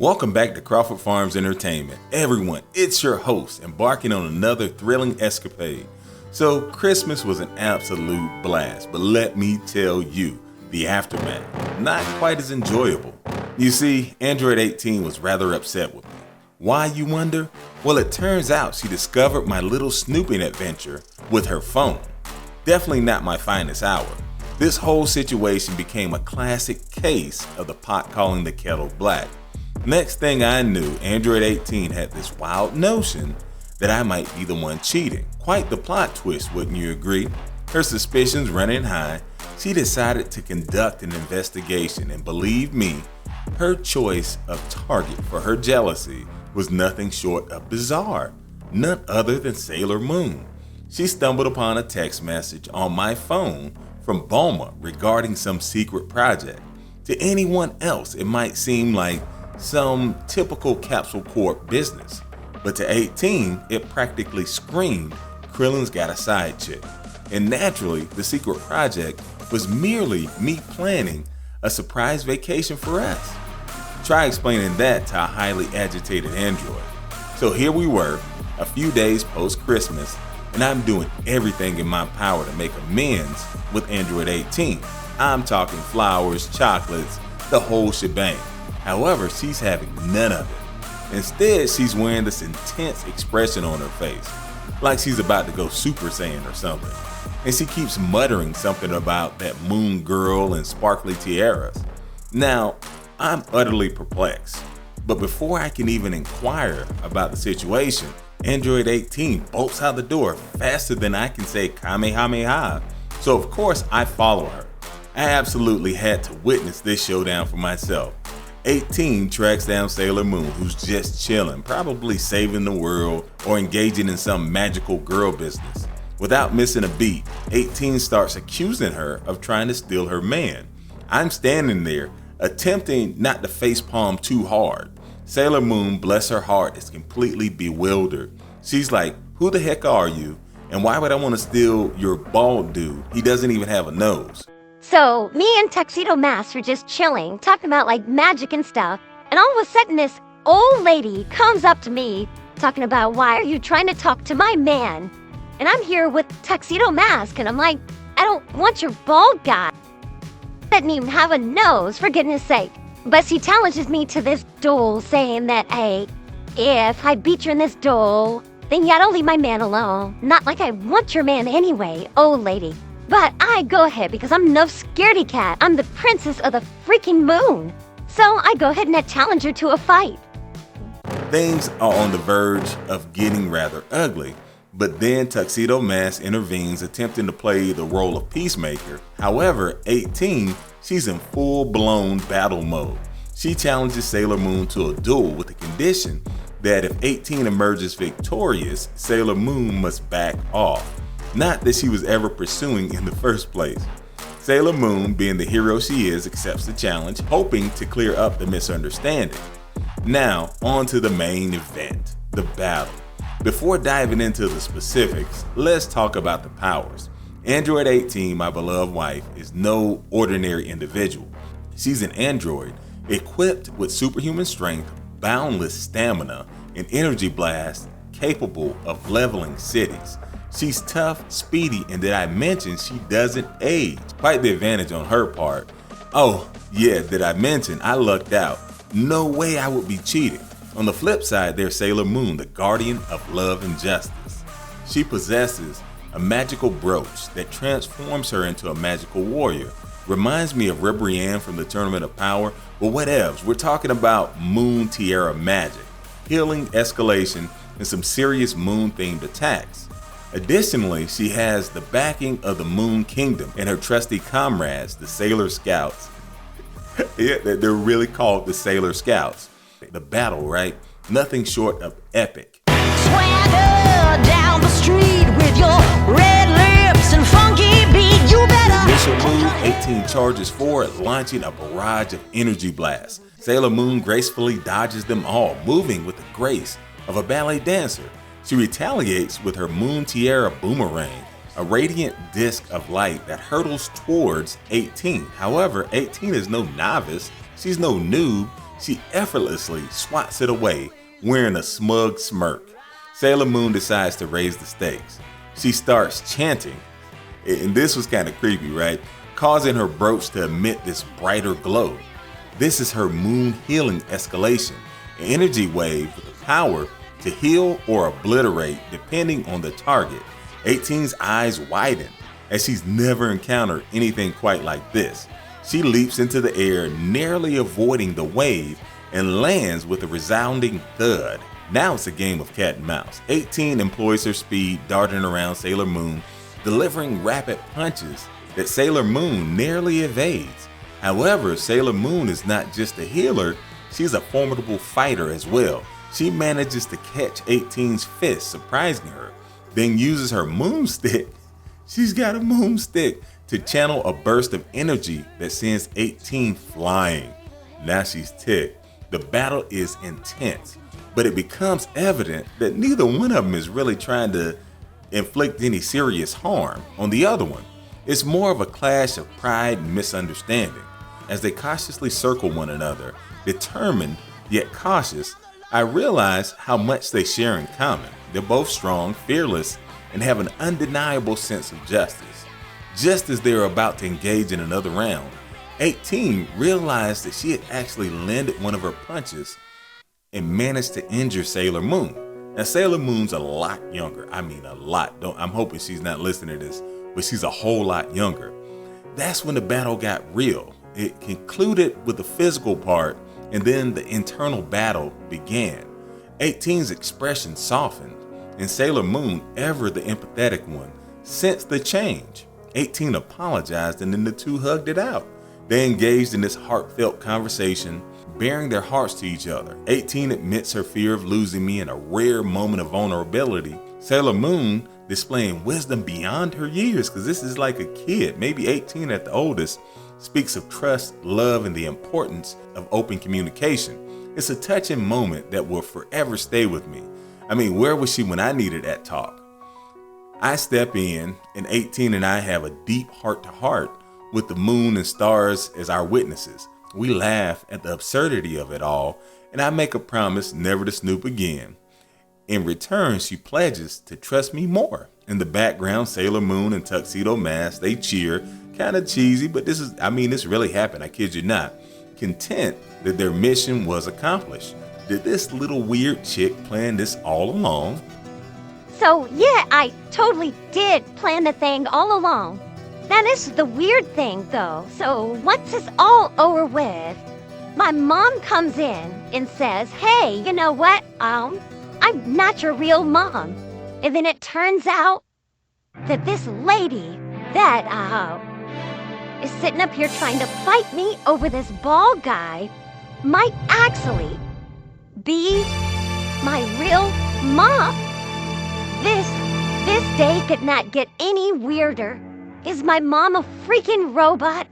Welcome back to Crawford Farms Entertainment. Everyone, it's your host, embarking on another thrilling escapade. So, Christmas was an absolute blast, but let me tell you, the aftermath, not quite as enjoyable. You see, Android 18 was rather upset with me. Why, you wonder? Well, it turns out she discovered my little snooping adventure with her phone. Definitely not my finest hour. This whole situation became a classic case of the pot calling the kettle black. Next thing I knew, Android 18 had this wild notion that I might be the one cheating. Quite the plot twist, wouldn't you agree? Her suspicions running high, she decided to conduct an investigation, and believe me, her choice of target for her jealousy was nothing short of bizarre. None other than Sailor Moon. She stumbled upon a text message on my phone from Bulma regarding some secret project. To anyone else, it might seem like some typical Capsule Corp business, but to 18, it practically screamed, Krillin's got a side chick. And naturally, the secret project was merely me planning a surprise vacation for us. Try explaining that to a highly agitated android. So here we were, a few days post-Christmas, and I'm doing everything in my power to make amends with Android 18. I'm talking flowers, chocolates, the whole shebang. However, she's having none of it. Instead, she's wearing this intense expression on her face, like she's about to go Super Saiyan or something. And she keeps muttering something about that moon girl and sparkly tiaras. Now, I'm utterly perplexed. But before I can even inquire about the situation, Android 18 bolts out the door faster than I can say Kamehameha. So of course I follow her. I absolutely had to witness this showdown for myself. 18 tracks down Sailor Moon, who's just chilling, probably saving the world or engaging in some magical girl business. Without missing a beat, 18 starts accusing her of trying to steal her man. I'm standing there, attempting not to facepalm too hard. Sailor Moon, bless her heart, is completely bewildered. She's like, who the heck are you? And why would I want to steal your bald dude? He doesn't even have a nose. So, me and Tuxedo Mask were just chilling, talking about like magic and stuff, and all of a sudden this old lady comes up to me, talking about why are you trying to talk to my man? And I'm here with Tuxedo Mask, and I'm like, I don't want your bald guy. Doesn't even have a nose, for goodness sake. But she challenges me to this duel, saying that, hey, if I beat you in this duel, then you gotta leave my man alone. Not like I want your man anyway, old lady. But I go ahead because I'm no scaredy cat. I'm the princess of the freaking moon. So I go ahead and I challenge her to a fight. Things are on the verge of getting rather ugly, but then Tuxedo Mask intervenes, attempting to play the role of peacemaker. However, 18, she's in full-blown battle mode. She challenges Sailor Moon to a duel with the condition that if 18 emerges victorious, Sailor Moon must back off. Not that she was ever pursuing in the first place. Sailor Moon, being the hero she is, accepts the challenge, hoping to clear up the misunderstanding. Now, on to the main event, the battle. Before diving into the specifics, let's talk about the powers. Android 18, my beloved wife, is no ordinary individual. She's an android equipped with superhuman strength, boundless stamina, and energy blast capable of leveling cities. She's tough, speedy, and did I mention she doesn't age? Quite the advantage on her part. Oh, yeah, did I mention I lucked out? No way I would be cheating. On the flip side, there's Sailor Moon, the guardian of love and justice. She possesses a magical brooch that transforms her into a magical warrior. Reminds me of Ribrianne from the Tournament of Power, but whatevs, we're talking about Moon Tiara magic, healing, escalation, and some serious moon-themed attacks. Additionally, she has the backing of the Moon Kingdom and her trusty comrades, the Sailor Scouts. Yeah, they're really called the Sailor Scouts. The battle, right? Nothing short of epic. Swagger down the street with your red lips and funky beat, you better. Initial move, 18 charges forward, launching a barrage of energy blasts. Sailor Moon gracefully dodges them all, moving with the grace of a ballet dancer. She retaliates with her Moon Tiara boomerang, a radiant disc of light that hurtles towards 18. However, 18 is no novice, she's no noob, she effortlessly swats it away, wearing a smug smirk. Sailor Moon decides to raise the stakes. She starts chanting, and this was kind of creepy, right? Causing her brooch to emit this brighter glow. This is her moon healing escalation, an energy wave with the power to heal or obliterate depending on the target. 18's eyes widen as she's never encountered anything quite like this. She leaps into the air, narrowly avoiding the wave, and lands with a resounding thud. Now it's a game of cat and mouse. 18 employs her speed, darting around Sailor Moon, delivering rapid punches that Sailor Moon narrowly evades. However, Sailor Moon is not just a healer, she's a formidable fighter as well. She manages to catch 18's fist, surprising her, then uses her moonstick. She's got a moonstick to channel a burst of energy that sends 18 flying. Now she's ticked. The battle is intense, but it becomes evident that neither one of them is really trying to inflict any serious harm on the other one. It's more of a clash of pride and misunderstanding. As they cautiously circle one another, determined yet cautious, I realize how much they share in common. They're both strong, fearless, and have an undeniable sense of justice. Just as they were about to engage in another round, 18 realized that she had actually landed one of her punches and managed to injure Sailor Moon. Now Sailor Moon's a lot younger. I mean a lot. I'm hoping she's not listening to this, but she's a whole lot younger. That's when the battle got real. It concluded with the physical part, and then the internal battle began. 18's expression softened, and Sailor Moon, ever the empathetic one, sensed the change. 18 apologized, and then the two hugged it out. They engaged in this heartfelt conversation, bearing their hearts to each other. 18 admits her fear of losing me in a rare moment of vulnerability. Sailor Moon displaying wisdom beyond her years, because this is like a kid, maybe 18 at the oldest, speaks of trust, love, and the importance of open communication. It's a touching moment that will forever stay with me. I mean, where was she when I needed that talk? I step in, and 18 and I have a deep heart-to-heart with the moon and stars as our witnesses. We laugh at the absurdity of it all, and I make a promise never to snoop again. In return, she pledges to trust me more. In the background, Sailor Moon and Tuxedo Mask, they cheer, kind of cheesy, but this really happened, I kid you not. Content that their mission was accomplished. Did this little weird chick plan this all along? So yeah, I totally did plan the thing all along. Now this is the weird thing though. So once it's all over with, my mom comes in and says, hey, you know what? I'm not your real mom. And then it turns out that this lady that is sitting up here trying to fight me over this bald guy might actually be my real mom. This day could not get any weirder. Is my mom a freaking robot?